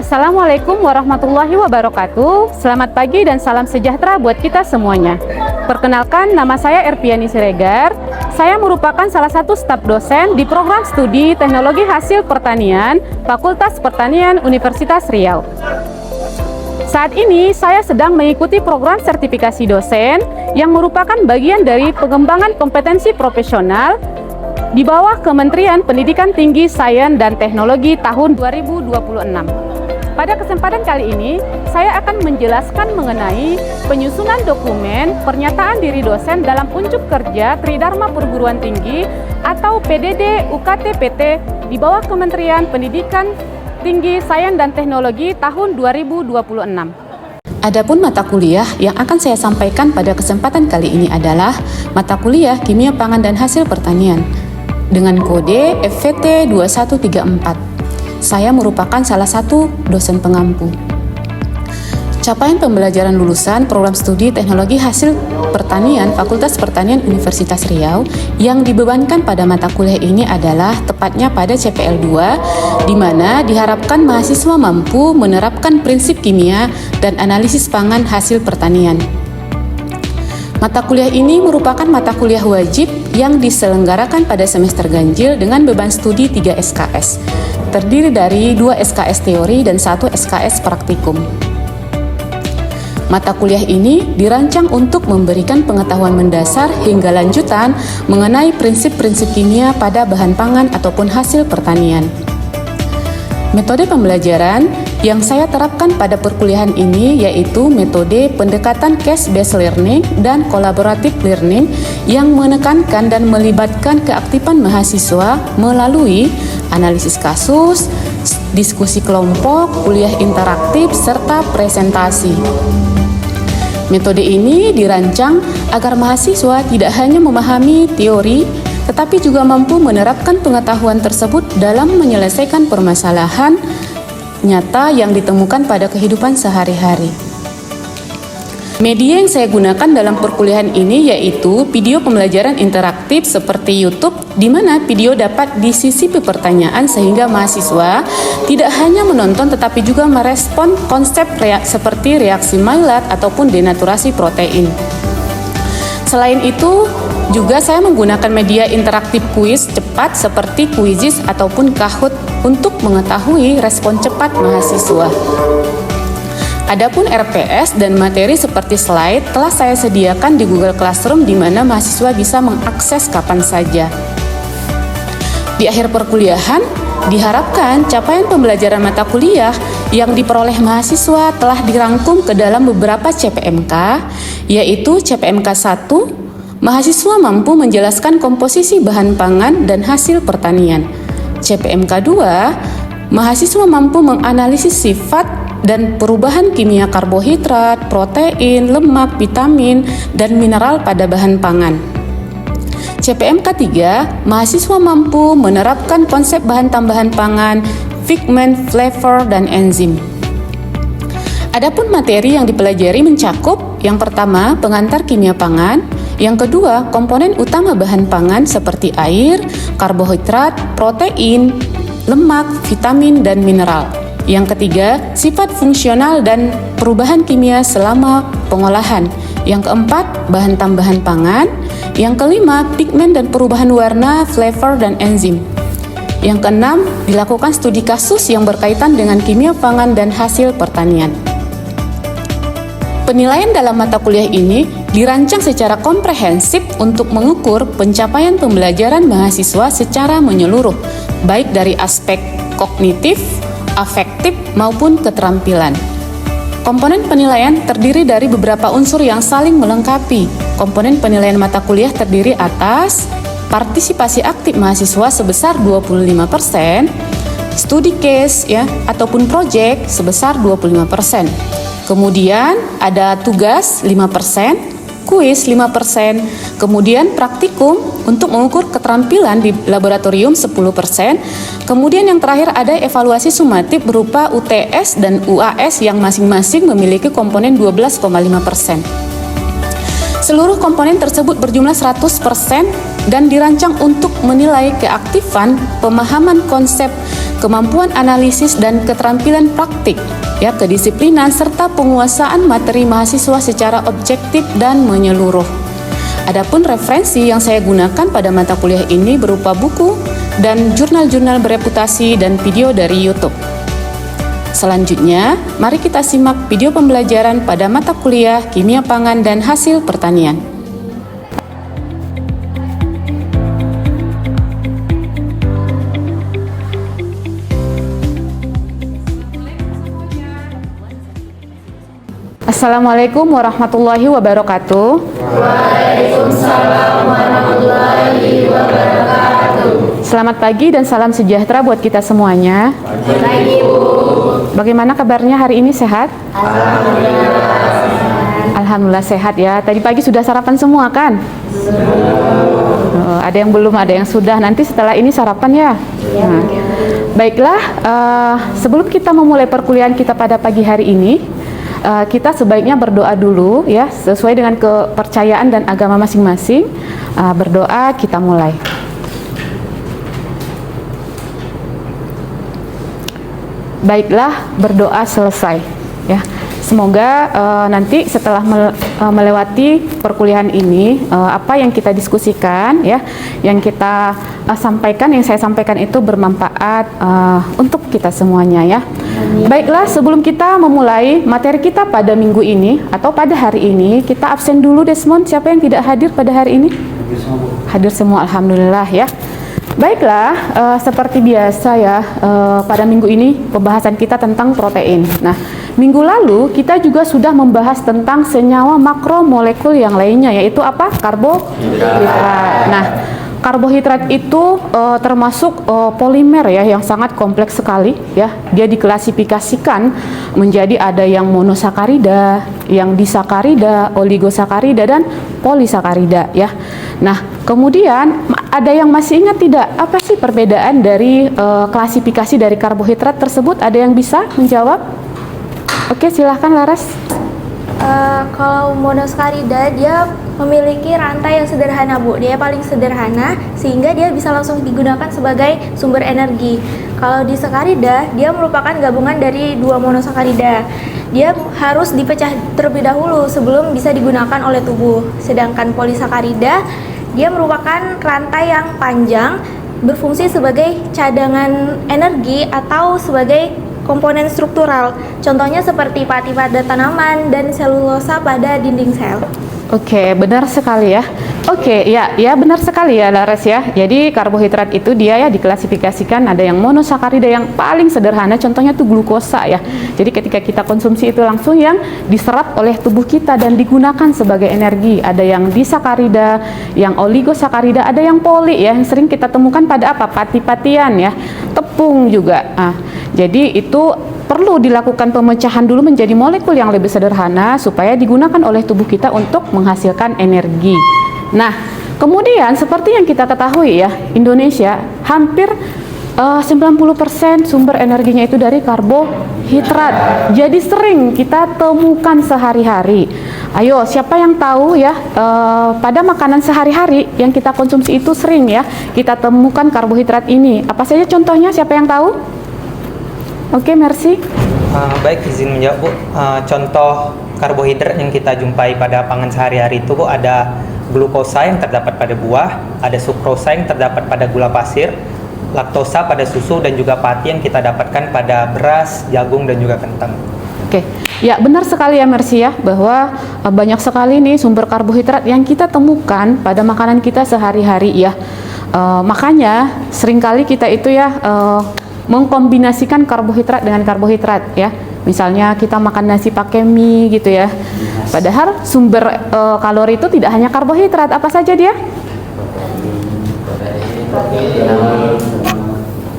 Assalamualaikum warahmatullahi wabarakatuh. Selamat pagi dan salam sejahtera buat kita semuanya. Perkenalkan, nama saya Erpiani Siregar. Saya merupakan salah satu staf dosen di program studi Teknologi Hasil Pertanian Fakultas Pertanian Universitas Riau. Saat ini saya sedang mengikuti program sertifikasi dosen yang merupakan bagian dari pengembangan kompetensi profesional di bawah Kementerian Pendidikan Tinggi, Sains dan Teknologi tahun 2026. Pada kesempatan kali ini, saya akan menjelaskan mengenai penyusunan dokumen pernyataan diri dosen dalam unjuk kerja Tridharma Perguruan Tinggi atau PDD UKT-PT di bawah Kementerian Pendidikan Tinggi, Sains dan Teknologi tahun 2026. Adapun mata kuliah yang akan saya sampaikan pada kesempatan kali ini adalah mata kuliah Kimia Pangan dan Hasil Pertanian dengan kode FVT 2134. Saya merupakan salah satu dosen pengampu. Capaian pembelajaran lulusan program studi Teknologi Hasil Pertanian Fakultas Pertanian Universitas Riau yang dibebankan pada mata kuliah ini adalah tepatnya pada CPL 2, di mana diharapkan mahasiswa mampu menerapkan prinsip kimia dan analisis pangan hasil pertanian. Mata kuliah ini merupakan mata kuliah wajib yang diselenggarakan pada semester ganjil dengan beban studi 3 SKS, terdiri dari 2 SKS teori dan 1 SKS praktikum. Mata kuliah ini dirancang untuk memberikan pengetahuan mendasar hingga lanjutan mengenai prinsip-prinsip kimia pada bahan pangan ataupun hasil pertanian. Metode pembelajaran yang saya terapkan pada perkuliahan ini yaitu metode pendekatan case-based learning dan collaborative learning yang menekankan dan melibatkan keaktifan mahasiswa melalui analisis kasus, diskusi kelompok, kuliah interaktif, serta presentasi. Metode ini dirancang agar mahasiswa tidak hanya memahami teori, tetapi juga mampu menerapkan pengetahuan tersebut dalam menyelesaikan permasalahan nyata yang ditemukan pada kehidupan sehari-hari. Media yang saya gunakan dalam perkuliahan ini yaitu video pembelajaran interaktif seperti YouTube, di mana video dapat disisipi pertanyaan sehingga mahasiswa tidak hanya menonton tetapi juga merespon konsep seperti reaksi Maillard ataupun denaturasi protein. Selain itu, juga saya menggunakan media interaktif kuis cepat seperti Quizizz ataupun Kahoot untuk mengetahui respon cepat mahasiswa. Adapun RPS dan materi seperti slide telah saya sediakan di Google Classroom di mana mahasiswa bisa mengakses kapan saja. Di akhir perkuliahan, diharapkan capaian pembelajaran mata kuliah yang diperoleh mahasiswa telah dirangkum ke dalam beberapa CPMK, yaitu CPMK 1, mahasiswa mampu menjelaskan komposisi bahan pangan dan hasil pertanian. CPMK 2, mahasiswa mampu menganalisis sifat dan perubahan kimia karbohidrat, protein, lemak, vitamin, dan mineral pada bahan pangan. CPMK 3, mahasiswa mampu menerapkan konsep bahan tambahan pangan, pigment, flavor, dan enzim. Adapun materi yang dipelajari mencakup yang pertama, pengantar kimia pangan, yang kedua, komponen utama bahan pangan seperti air, karbohidrat, protein, lemak, vitamin, dan mineral. Yang ketiga, sifat fungsional dan perubahan kimia selama pengolahan. Yang keempat, bahan tambahan pangan. Yang kelima, pigmen dan perubahan warna, flavor, dan enzim. Yang keenam, dilakukan studi kasus yang berkaitan dengan kimia pangan dan hasil pertanian. Penilaian dalam mata kuliah ini dirancang secara komprehensif untuk mengukur pencapaian pembelajaran mahasiswa secara menyeluruh, baik dari aspek kognitif, afektif, maupun keterampilan. Komponen penilaian terdiri dari beberapa unsur yang saling melengkapi. Komponen penilaian mata kuliah terdiri atas partisipasi aktif mahasiswa sebesar 25%, studi case ataupun project sebesar 25%. Kemudian ada tugas 5%, kuis 5%, kemudian praktikum untuk mengukur keterampilan di laboratorium 10%, kemudian yang terakhir ada evaluasi sumatif berupa UTS dan UAS yang masing-masing memiliki komponen 12,5%. Seluruh komponen tersebut berjumlah 100% dan dirancang untuk menilai keaktifan pemahaman konsep kemampuan analisis dan keterampilan praktik, ya, kedisiplinan serta penguasaan materi mahasiswa secara objektif dan menyeluruh. Adapun referensi yang saya gunakan pada mata kuliah ini berupa buku dan jurnal-jurnal bereputasi dan video dari YouTube. Selanjutnya, mari kita simak video pembelajaran pada mata kuliah Kimia Pangan dan Hasil Pertanian. Assalamualaikum warahmatullahi wabarakatuh. Waalaikumsalam warahmatullahi wabarakatuh. Selamat pagi dan salam sejahtera buat kita semuanya. Pagi, Bu. Bagaimana kabarnya hari ini, sehat? Alhamdulillah sehat ya. Tadi pagi sudah sarapan semua kan? Ada yang belum, ada yang sudah. Nanti setelah ini sarapan ya. Nah, baiklah, sebelum kita memulai perkuliahan kita pada pagi hari ini, kita sebaiknya berdoa dulu ya, sesuai dengan kepercayaan dan agama masing-masing. Berdoa, kita mulai. Baiklah, berdoa selesai ya. Semoga nanti setelah melewati perkuliahan ini, apa yang kita diskusikan ya, yang kita sampaikan, yang saya sampaikan itu bermanfaat untuk kita semuanya ya. Baiklah, sebelum kita memulai materi kita pada minggu ini atau pada hari ini, kita absen dulu Desmond. Siapa yang tidak hadir pada hari ini? Hadir semua, alhamdulillah ya. Baiklah, seperti biasa ya, pada minggu ini pembahasan kita tentang protein. Nah, minggu lalu kita juga sudah membahas tentang senyawa makromolekul yang lainnya, yaitu apa? Karbohidrat. Nah, karbohidrat itu termasuk polimer ya, yang sangat kompleks sekali ya. Dia diklasifikasikan menjadi ada yang monosakarida, yang disakarida, oligosakarida, dan polisakarida ya. Nah, kemudian ada yang masih ingat tidak apa sih perbedaan dari klasifikasi dari karbohidrat tersebut? Ada yang bisa menjawab? Oke, silahkan Laras. Kalau monosakarida dia memiliki rantai yang sederhana, Bu. Dia paling sederhana sehingga dia bisa langsung digunakan sebagai sumber energi. Kalau disakarida dia merupakan gabungan dari dua monosakarida. Dia harus dipecah terlebih dahulu sebelum bisa digunakan oleh tubuh. Sedangkan polisakarida dia merupakan rantai yang panjang, berfungsi sebagai cadangan energi atau sebagai komponen struktural. Contohnya seperti pati pada tanaman dan selulosa pada dinding sel. Oke, benar sekali ya. Oke, ya benar sekali ya Laras ya. Jadi karbohidrat itu dia ya diklasifikasikan ada yang monosakarida yang paling sederhana, contohnya tuh glukosa ya. Jadi ketika kita konsumsi itu langsung yang diserap oleh tubuh kita dan digunakan sebagai energi. Ada yang disakarida, yang oligosakarida, ada yang poli ya, yang sering kita temukan pada apa? Pati-patian ya, tepung juga. Jadi itu perlu dilakukan pemecahan dulu menjadi molekul yang lebih sederhana supaya digunakan oleh tubuh kita untuk menghasilkan energi. Nah, kemudian seperti yang kita ketahui ya, Indonesia hampir 90% sumber energinya itu dari karbohidrat. Jadi sering kita temukan sehari-hari. Ayo, siapa yang tahu ya, pada makanan sehari-hari yang kita konsumsi itu sering ya kita temukan karbohidrat ini. Apa saja contohnya? Siapa yang tahu? Oke, merci. Baik, izin menjawab, Bu. Contoh karbohidrat yang kita jumpai pada pangan sehari-hari itu, Bu, ada glukosa yang terdapat pada buah, ada sukrosa yang terdapat pada gula pasir, laktosa pada susu, dan juga pati yang kita dapatkan pada beras, jagung, dan juga kentang. Oke, ya benar sekali ya Mercy ya, bahwa banyak sekali nih sumber karbohidrat yang kita temukan pada makanan kita sehari-hari ya. Makanya seringkali kita itu ya mengkombinasikan karbohidrat dengan karbohidrat ya. Misalnya kita makan nasi pakai mie gitu ya. Padahal sumber kalori itu tidak hanya karbohidrat, apa saja dia?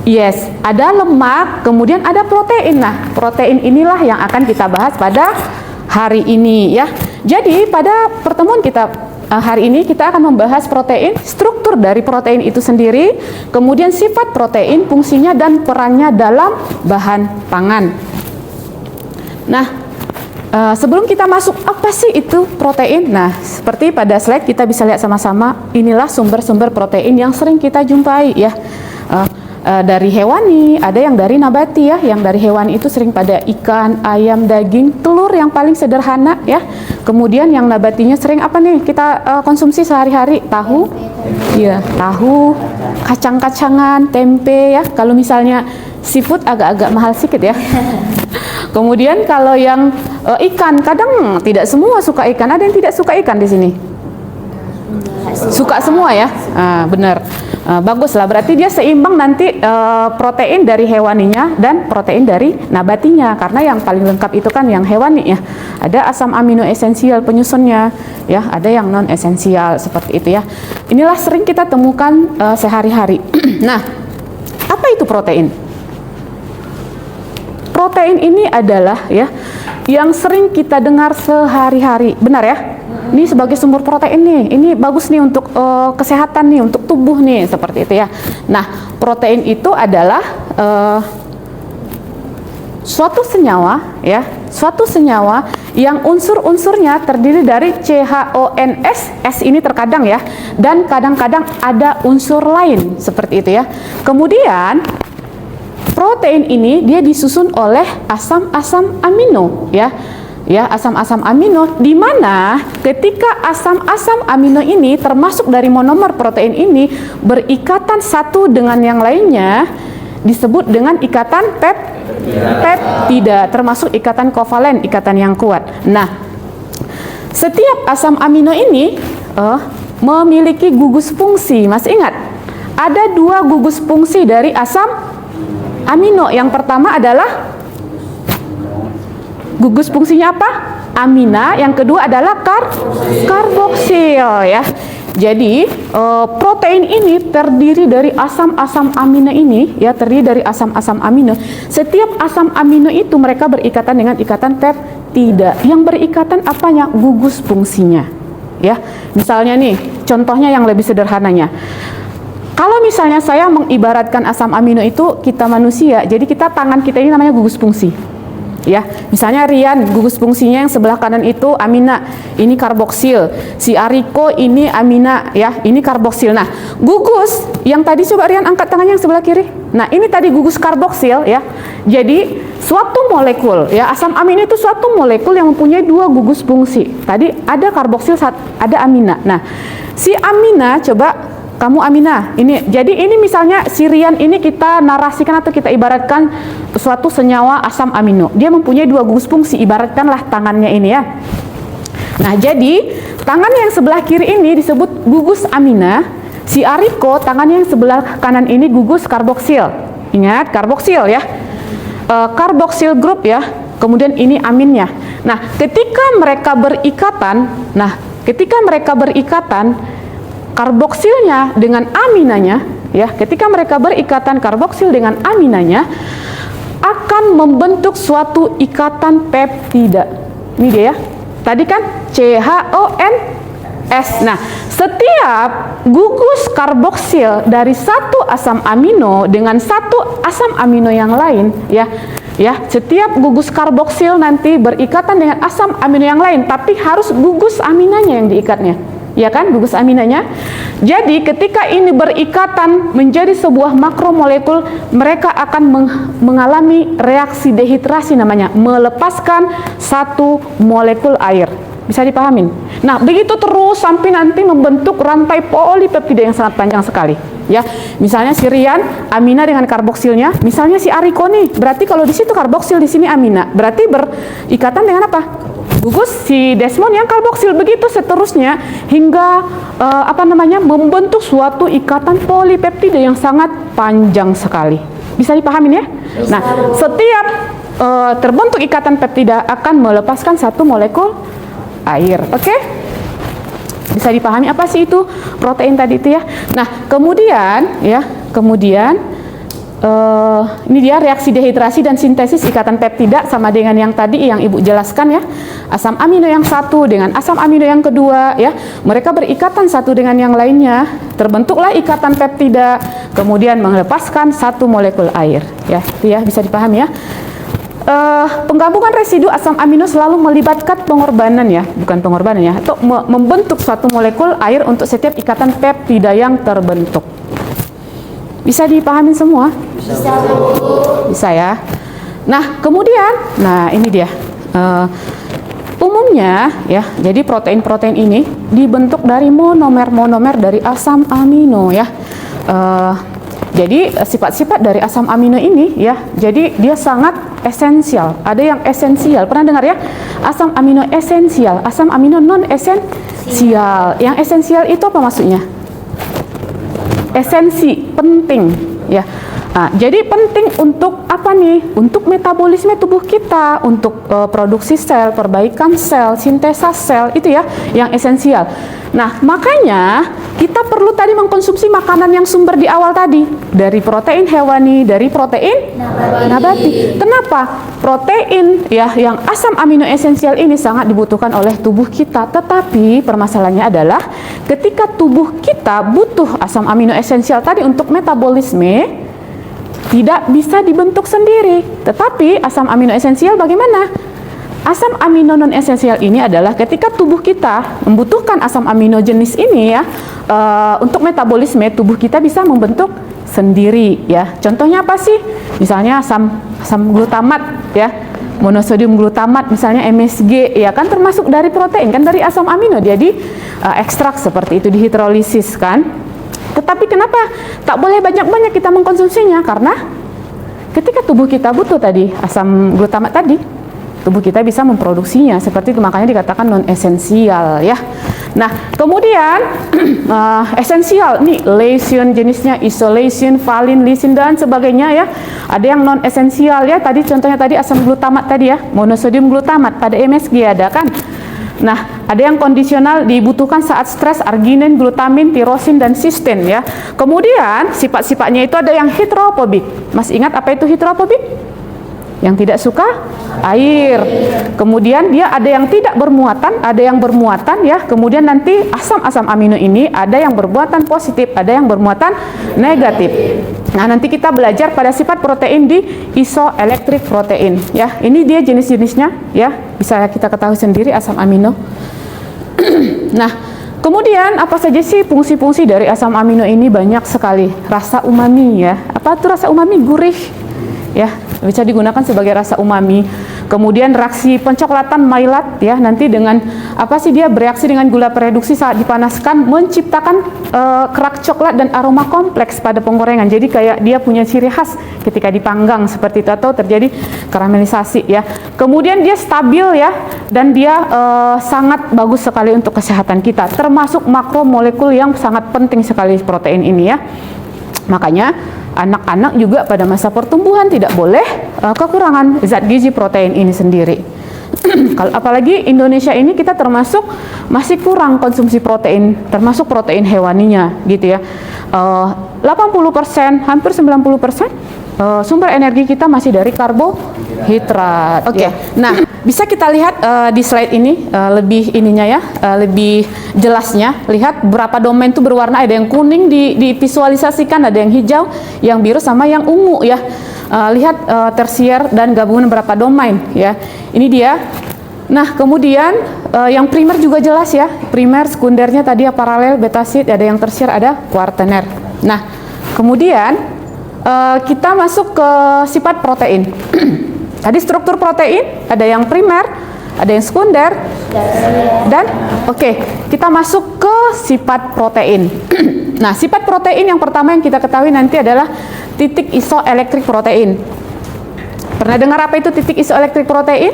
Yes, ada lemak, kemudian ada protein. Nah, protein inilah yang akan kita bahas pada hari ini ya. Jadi pada pertemuan kita hari ini kita akan membahas protein, struktur dari protein itu sendiri, kemudian sifat protein, fungsinya dan perannya dalam bahan pangan. Nah, sebelum kita masuk apa sih itu protein? Nah, seperti pada slide kita bisa lihat sama-sama, inilah sumber-sumber protein yang sering kita jumpai ya. dari hewani, ada yang dari nabati ya. Yang dari hewani itu sering pada ikan, ayam, daging, telur yang paling sederhana ya. Kemudian yang nabatinya sering apa nih kita konsumsi sehari-hari? Tahu, ya, tahu, kacang-kacangan, tempe ya. Kalau misalnya seafood agak-agak mahal sedikit ya. Kemudian kalau yang ikan, kadang tidak semua suka ikan. Ada yang tidak suka ikan di sini? Suka semua ya, benar. Bagus lah, berarti dia seimbang nanti protein dari hewaninya dan protein dari nabatinya, karena yang paling lengkap itu kan yang hewani ya. Ada asam amino esensial penyusunnya ya, ada yang non esensial seperti itu ya. Inilah sering kita temukan sehari-hari. Nah, apa itu protein? Protein ini adalah ya yang sering kita dengar sehari-hari, benar ya? Ini sebagai sumber protein nih, ini bagus nih untuk kesehatan nih, untuk tubuh nih, seperti itu ya. Nah, protein itu adalah suatu senyawa ya, suatu senyawa yang unsur-unsurnya terdiri dari CHONS, S ini terkadang ya, dan kadang-kadang ada unsur lain seperti itu ya. Kemudian protein ini dia disusun oleh asam-asam amino ya. Ya, asam-asam amino, di mana ketika asam-asam amino ini termasuk dari monomer protein ini berikatan satu dengan yang lainnya disebut dengan ikatan peptida, termasuk ikatan kovalen, ikatan yang kuat. Nah, setiap asam amino ini memiliki gugus fungsi. Masih ingat? Ada dua gugus fungsi dari asam amino. Yang pertama adalah gugus fungsinya apa? Amina. Yang kedua adalah karboksil ya. Jadi protein ini terdiri dari asam-asam amino ini ya, terdiri dari asam-asam amino. Setiap asam amino itu mereka berikatan dengan ikatan peptida. Yang berikatan apanya? Gugus fungsinya. Ya. Misalnya nih, contohnya yang lebih sederhananya. Kalau misalnya saya mengibaratkan asam amino itu kita manusia, jadi kita tangan kita ini namanya gugus fungsi. Ya, misalnya Rian, gugus fungsinya yang sebelah kanan itu amina, ini karboksil. Si Ariko ini amina, ya, ini karboksil. Nah, gugus yang tadi coba Rian angkat tangannya yang sebelah kiri. Nah, ini tadi gugus karboksil, ya. Jadi suatu molekul, ya, asam amin itu suatu molekul yang mempunyai dua gugus fungsi. Tadi ada karboksil, ada amina. Nah, si amina coba kamu amina ini, jadi ini misalnya si Rian ini kita narasikan atau kita ibaratkan suatu senyawa asam amino. Dia mempunyai dua gugus fungsi, ibaratkanlah tangannya ini ya. Nah, jadi tangan yang sebelah kiri ini disebut gugus amina. Si Ariko tangannya yang sebelah kanan ini gugus karboksil. Ingat karboksil ya, karboksil group ya. Kemudian ini aminnya. Nah, ketika mereka berikatan, karboksilnya dengan aminanya, ya, ketika mereka berikatan karboksil dengan aminanya akan membentuk suatu ikatan peptida. Ini dia ya. Tadi kan CHONS. Nah, setiap gugus karboksil dari satu asam amino dengan satu asam amino yang lain, ya, setiap gugus karboksil nanti berikatan dengan asam amino yang lain, tapi harus gugus aminanya yang diikatnya. Ya kan, gugus aminanya. Jadi ketika ini berikatan menjadi sebuah makromolekul, mereka akan mengalami reaksi dehidrasi namanya, melepaskan satu molekul air. Bisa dipahamin? Nah, begitu terus sampai nanti membentuk rantai polipeptida yang sangat panjang sekali. Ya, misalnya si Rian amina dengan karboksilnya, misalnya si Ariko nih, berarti kalau di situ karboksil, di sini amina, berarti berikatan dengan apa? Gugus si Desmond yang karboksil, begitu seterusnya hingga membentuk suatu ikatan polipeptida yang sangat panjang sekali. Bisa dipahamin ya? Nah, setiap terbentuk ikatan peptida akan melepaskan satu molekul air. Oke? Bisa dipahami apa sih itu protein tadi itu ya? Nah, kemudian ini dia reaksi dehidrasi dan sintesis ikatan peptida sama dengan yang tadi yang Ibu jelaskan ya. Asam amino yang satu dengan asam amino yang kedua ya. Mereka berikatan satu dengan yang lainnya. Terbentuklah ikatan peptida, kemudian melepaskan satu molekul air ya. Itu ya, bisa dipahami ya. Penggabungan residu asam amino selalu melibatkan pengorbanan ya, bukan pengorbanan ya, atau membentuk suatu molekul air untuk setiap ikatan peptida yang terbentuk. Bisa dipahami semua? Bisa ya. Nah, kemudian, ini dia. Umumnya ya, jadi protein-protein ini dibentuk dari monomer dari asam amino ya. Jadi sifat-sifat dari asam amino ini ya, jadi dia sangat esensial. Ada yang esensial, pernah dengar ya? Asam amino esensial, asam amino non esensial. Yang esensial itu apa maksudnya? Esensi, penting ya. Nah, jadi penting untuk apa nih? Untuk metabolisme tubuh kita, untuk produksi sel, perbaikan sel, sintesa sel, itu ya yang esensial. Nah, makanya kita perlu tadi mengkonsumsi makanan yang sumber di awal tadi, dari protein hewani, dari protein nabati. Kenapa? Protein ya yang asam amino esensial ini sangat dibutuhkan oleh tubuh kita. Tetapi permasalahannya adalah ketika tubuh kita butuh asam amino esensial tadi untuk metabolisme, tidak bisa dibentuk sendiri. Tetapi asam amino esensial bagaimana? Asam amino non esensial ini adalah ketika tubuh kita membutuhkan asam amino jenis ini ya, untuk metabolisme tubuh kita bisa membentuk sendiri ya. Contohnya apa sih? Misalnya asam glutamat ya, monosodium glutamat misalnya MSG ya kan, termasuk dari protein kan, dari asam amino dia di ekstrak seperti itu, dihidrolisis kan. Tetapi kenapa tak boleh banyak-banyak kita mengkonsumsinya? Karena ketika tubuh kita butuh tadi asam glutamat tadi, tubuh kita bisa memproduksinya seperti itu, makanya dikatakan non esensial ya. Nah, kemudian esensial nih, leucin jenisnya, isoleucin, valin, lisin dan sebagainya ya. Ada yang non esensial ya, tadi contohnya tadi asam glutamat tadi ya, monosodium glutamat pada MSG ada kan. Nah, ada yang kondisional dibutuhkan saat stres, arginin, glutamin, tirosin, dan sistin ya. Kemudian sifat-sifatnya itu ada yang hidrofobik. Mas ingat apa itu hidrofobik? Yang tidak suka air. Kemudian dia ada yang tidak bermuatan, ada yang bermuatan ya. Kemudian nanti asam-asam amino ini ada yang bermuatan positif, ada yang bermuatan negatif. Nah, nanti kita belajar pada sifat protein di isoelektrik protein ya. Ini dia jenis-jenisnya ya. Bisa kita ketahui sendiri asam amino. Nah, kemudian apa saja sih fungsi-fungsi dari asam amino ini? Banyak sekali. Rasa umami ya. Apa itu rasa umami? Gurih ya, bisa digunakan sebagai rasa umami. Kemudian reaksi pencoklatan mailat ya, nanti dengan apa sih, dia bereaksi dengan gula pereduksi saat dipanaskan menciptakan kerak coklat dan aroma kompleks pada penggorengan. Jadi kayak dia punya ciri khas ketika dipanggang seperti itu atau terjadi karamelisasi ya. Kemudian dia stabil ya, dan dia sangat bagus sekali untuk kesehatan kita, termasuk makromolekul yang sangat penting sekali protein ini ya. Makanya anak-anak juga pada masa pertumbuhan tidak boleh kekurangan zat gizi protein ini sendiri. Kalau apalagi Indonesia ini kita termasuk masih kurang konsumsi protein, termasuk protein hewaninya gitu ya. 80%, hampir 90% sumber energi kita masih dari karbohidrat. Oke. Nah, bisa kita lihat di slide ini lebih ininya ya, lebih jelasnya. Lihat berapa domain itu berwarna, ada yang kuning divisualisasikan, ada yang hijau, yang biru sama yang ungu ya. Lihat tersier dan gabungan berapa domain ya. Ini dia. Nah, kemudian yang primer juga jelas ya. Primer, sekundernya tadi ya paralel, betasid, ada yang tersier, ada kuartener. Nah, kemudian kita masuk ke sifat protein. Tadi struktur protein, ada yang primer, ada yang sekunder, dan kita masuk ke sifat protein. Nah, sifat protein yang pertama yang kita ketahui nanti adalah titik isoelektrik protein. Pernah dengar apa itu titik isoelektrik protein?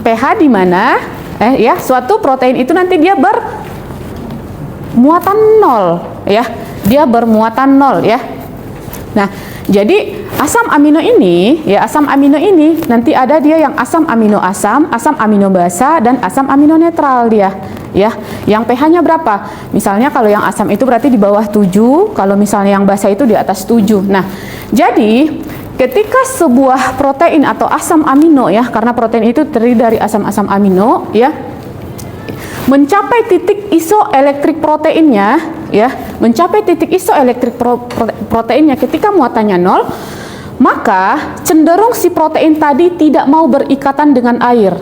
pH di mana ya suatu protein itu nanti dia bermuatan 0 ya. Dia bermuatan 0 ya. Nah, jadi asam amino ini ya, asam amino ini nanti ada dia yang asam amino asam, asam amino basa, dan asam amino netral dia ya. Yang pH-nya berapa? Misalnya kalau yang asam itu berarti di bawah 7, kalau misalnya yang basa itu di atas 7. Nah, jadi ketika sebuah protein atau asam amino ya, karena protein itu terdiri dari asam-asam amino ya, mencapai titik isoelektrik proteinnya ya, mencapai titik isoelektrik proteinnya ketika muatannya 0, maka cenderung si protein tadi tidak mau berikatan dengan air.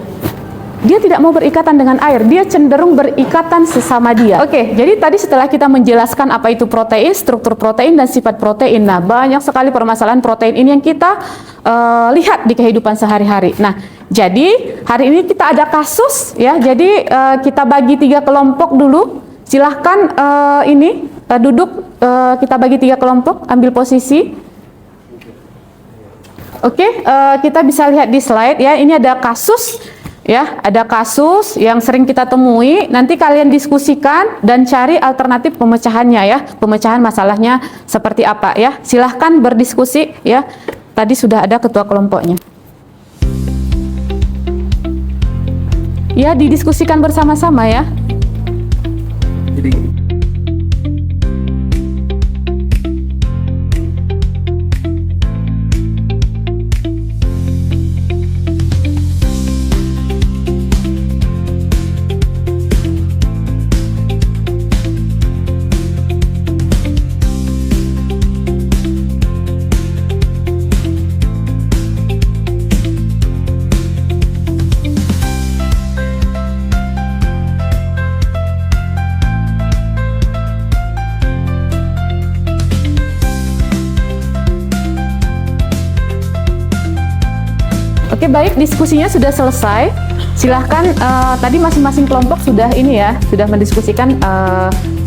dia tidak mau berikatan dengan air, dia cenderung berikatan sesama dia. Oke, jadi tadi setelah kita menjelaskan apa itu protein, struktur protein dan sifat protein. Nah, banyak sekali permasalahan protein ini yang kita lihat di kehidupan sehari-hari. Nah, jadi hari ini kita ada kasus ya. Jadi kita bagi 3 kelompok dulu. Silahkan duduk, kita bagi 3 kelompok, ambil posisi. Oke, kita bisa lihat di slide ya. Ini ada kasus. Ya, ada kasus yang sering kita temui. Nanti kalian diskusikan dan cari alternatif pemecahannya ya. Pemecahan masalahnya seperti apa ya. Silahkan berdiskusi ya. Tadi sudah ada ketua kelompoknya. Ya, didiskusikan bersama-sama ya. Oke, baik, diskusinya sudah selesai. Silahkan tadi masing-masing kelompok sudah sudah mendiskusikan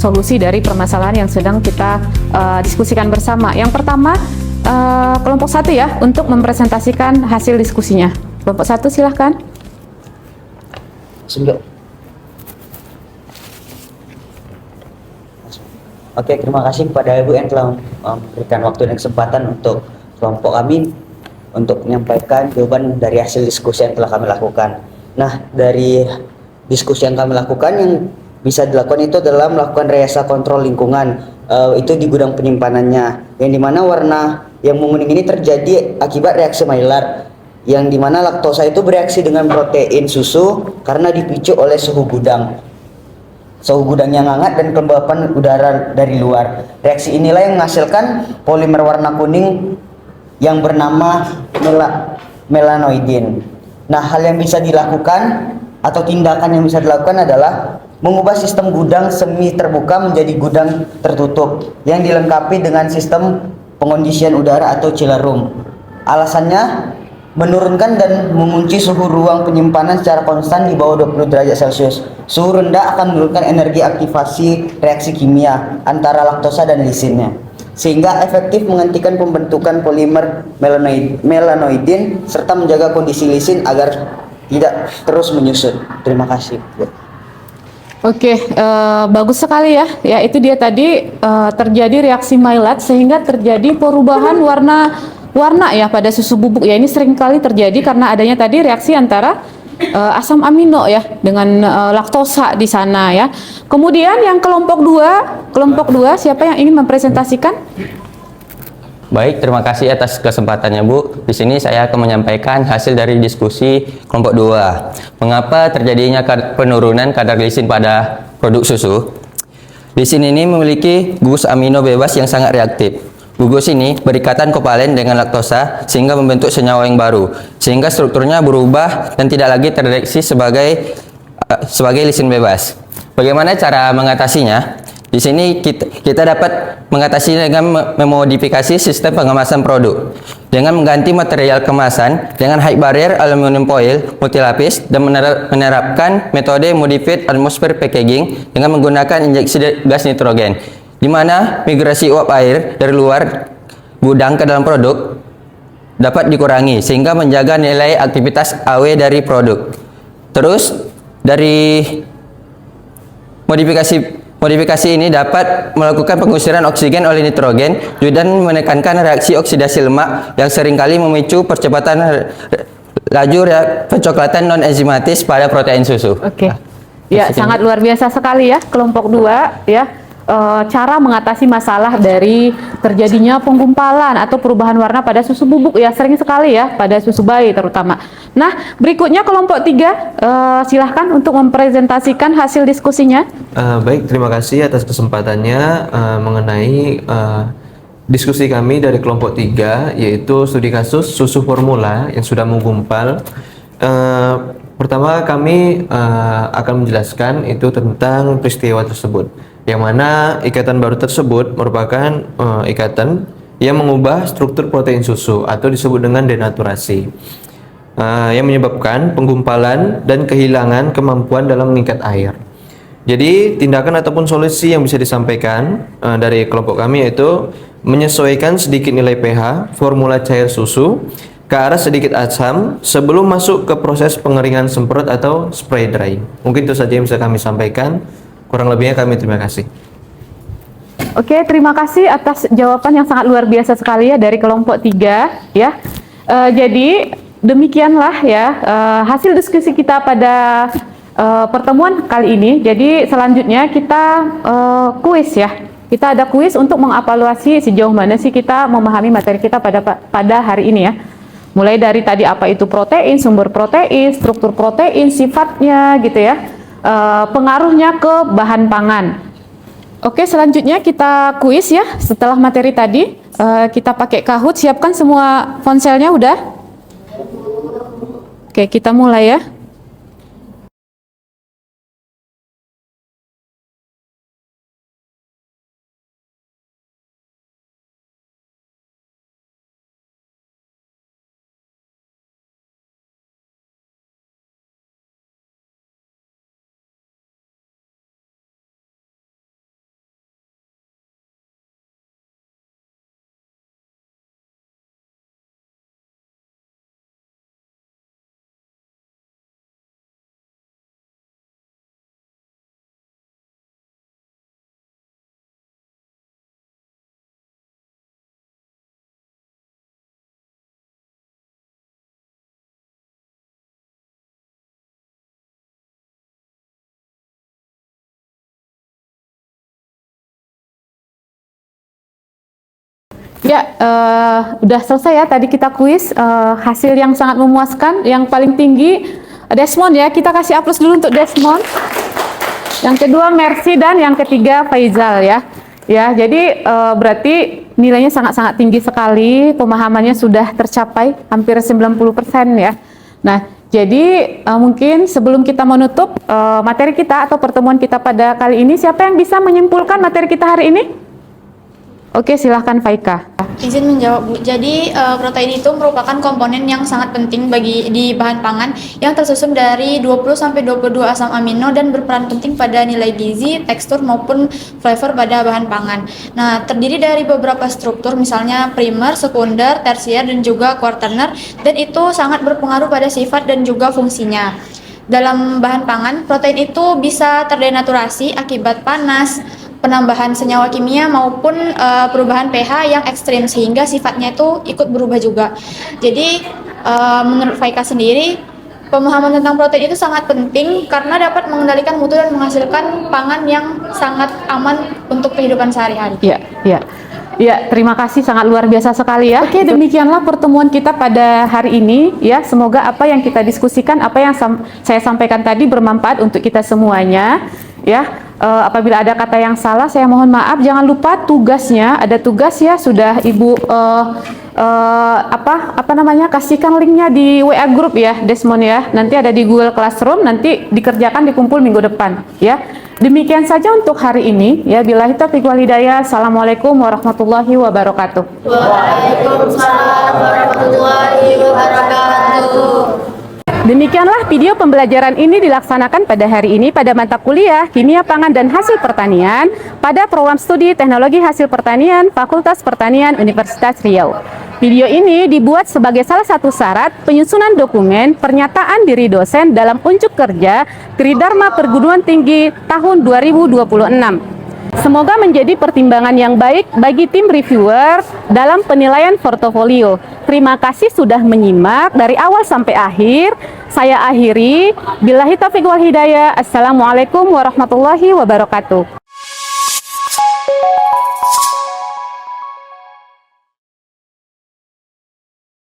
solusi dari permasalahan yang sedang kita diskusikan bersama. Yang pertama, kelompok 1 ya, untuk mempresentasikan hasil diskusinya. Kelompok 1 silahkan. Oke, terima kasih kepada Ibu yang telah memberikan waktu dan kesempatan untuk kelompok kami untuk menyampaikan jawaban dari hasil diskusi yang telah kami lakukan. Nah, dari diskusi yang kami lakukan, yang bisa dilakukan itu adalah melakukan rekayasa kontrol lingkungan, itu di gudang penyimpanannya, yang dimana warna yang menguning ini terjadi akibat reaksi Maillard, yang dimana laktosa itu bereaksi dengan protein susu karena dipicu oleh suhu gudang yang hangat dan kelembapan udara dari luar. Reaksi inilah yang menghasilkan polimer warna kuning yang bernama melanoidin. Nah, hal yang bisa dilakukan atau tindakan yang bisa dilakukan adalah mengubah sistem gudang semi terbuka menjadi gudang tertutup yang dilengkapi dengan sistem pengondisian udara atau chiller room. Alasannya menurunkan dan mengunci suhu ruang penyimpanan secara konstan di bawah 20 derajat Celcius. Suhu rendah akan menurunkan energi aktivasi reaksi kimia antara laktosa dan lisinnya, sehingga efektif menghentikan pembentukan polimer melanoidin serta menjaga kondisi lisin agar tidak terus menyusut. Terima kasih. Oke, bagus sekali ya. Ya, itu dia tadi terjadi reaksi Maillard sehingga terjadi perubahan warna ya pada susu bubuk ya. Ini sering kali terjadi karena adanya tadi reaksi antara asam amino ya dengan laktosa di sana ya. Kemudian yang kelompok 2 siapa yang ingin mempresentasikan? Baik, terima kasih atas kesempatannya Bu. Di sini saya akan menyampaikan hasil dari diskusi kelompok 2. Mengapa terjadinya penurunan kadar lisin pada produk susu? Lisin ini memiliki gugus amino bebas yang sangat reaktif. Gugus ini berikatan kovalen dengan laktosa sehingga membentuk senyawa yang baru, sehingga strukturnya berubah dan tidak lagi terdeteksi sebagai lisin bebas. Bagaimana cara mengatasinya? Di sini kita dapat mengatasi dengan memodifikasi sistem pengemasan produk dengan mengganti material kemasan dengan high barrier aluminium foil multilapis dan menerapkan metode modified atmosphere packaging dengan menggunakan injeksi gas nitrogen, di mana migrasi uap air dari luar gudang ke dalam produk dapat dikurangi sehingga menjaga nilai aktivitas AW dari produk. Terus dari modifikasi ini dapat melakukan pengusiran oksigen oleh nitrogen dan menekankan reaksi oksidasi lemak yang seringkali memicu percepatan laju pencoklatan non-enzimatis pada protein susu. Oke. Ya, sangat luar biasa sekali ya kelompok 2 ya. Cara mengatasi masalah dari terjadinya penggumpalan atau perubahan warna pada susu bubuk ya, sering sekali ya pada susu bayi terutama. Nah, berikutnya kelompok 3 silahkan untuk mempresentasikan hasil diskusinya. Baik, terima kasih atas kesempatannya mengenai diskusi kami dari kelompok 3, yaitu studi kasus susu formula yang sudah menggumpal. Pertama, kami akan menjelaskan itu tentang peristiwa tersebut, yang mana ikatan baru tersebut merupakan ikatan yang mengubah struktur protein susu atau disebut dengan denaturasi, yang menyebabkan penggumpalan dan kehilangan kemampuan dalam mengikat air. Jadi tindakan ataupun solusi yang bisa disampaikan dari kelompok kami yaitu menyesuaikan sedikit nilai pH formula cair susu ke arah sedikit asam sebelum masuk ke proses pengeringan semprot atau spray drying. Mungkin itu saja yang bisa kami sampaikan. Kurang lebihnya kami terima kasih. Oke, terima kasih atas jawaban yang sangat luar biasa sekali ya dari kelompok 3 ya. Jadi demikianlah ya hasil diskusi kita pada pertemuan kali ini. Jadi selanjutnya kita kuis ya. Kita ada kuis untuk mengevaluasi sejauh mana sih kita memahami materi kita pada hari ini ya. Mulai dari tadi apa itu protein, sumber protein, struktur protein, sifatnya gitu ya. Pengaruhnya ke bahan pangan. Oke, selanjutnya kita kuis ya. Setelah materi tadi kita pakai Kahoot, siapkan semua ponselnya udah? Oke, kita mulai ya. Ya, udah selesai ya tadi kita kuis, hasil yang sangat memuaskan, yang paling tinggi Desmond ya, kita kasih aplaus dulu untuk Desmond. Yang kedua Mercy dan yang ketiga Faizal ya. Ya, jadi berarti nilainya sangat-sangat tinggi sekali, pemahamannya sudah tercapai hampir 90% ya. Nah, jadi mungkin sebelum kita menutup materi kita atau pertemuan kita pada kali ini, siapa yang bisa menyimpulkan materi kita hari ini? Oke, silahkan Faika. Izin menjawab, Bu. Jadi protein itu merupakan komponen yang sangat penting di bahan pangan yang tersusun dari 20-22 asam amino dan berperan penting pada nilai gizi, tekstur maupun flavor pada bahan pangan. Nah, terdiri dari beberapa struktur misalnya primer, sekunder, tersier dan juga quaterner, dan itu sangat berpengaruh pada sifat dan juga fungsinya. Dalam bahan pangan, protein itu bisa terdenaturasi akibat panas, penambahan senyawa kimia maupun perubahan pH yang ekstrim sehingga sifatnya itu ikut berubah juga. Jadi menurut Faika sendiri, pemahaman tentang protein itu sangat penting karena dapat mengendalikan mutu dan menghasilkan pangan yang sangat aman untuk kehidupan sehari-hari. Iya, iya. Ya, terima kasih, sangat luar biasa sekali ya. Oke, demikianlah pertemuan kita pada hari ini ya. Semoga apa yang kita diskusikan, apa yang saya sampaikan tadi bermanfaat untuk kita semuanya ya. Apabila ada kata yang salah, saya mohon maaf. Jangan lupa tugasnya, ada tugas ya, sudah Ibu kasihkan linknya di WA group ya, Desmond ya. Nanti ada di Google Classroom, nanti dikerjakan dikumpul minggu depan ya. Demikian saja untuk hari ini ya. Billahi taufiq wal hidayah. Assalamualaikum warahmatullahi wabarakatuh. Waalaikumsalam warahmatullahi wabarakatuh. Demikianlah video pembelajaran ini dilaksanakan pada hari ini pada mata kuliah Kimia Pangan dan Hasil Pertanian pada program studi Teknologi Hasil Pertanian Fakultas Pertanian Universitas Riau. Video ini dibuat sebagai salah satu syarat penyusunan dokumen pernyataan diri dosen dalam unjuk kerja Tridharma Perguruan Tinggi tahun 2026. Semoga menjadi pertimbangan yang baik bagi tim reviewer dalam penilaian portofolio. Terima kasih sudah menyimak dari awal sampai akhir. Saya akhiri. Billahi taufiq wal hidayah. Assalamualaikum warahmatullahi wabarakatuh.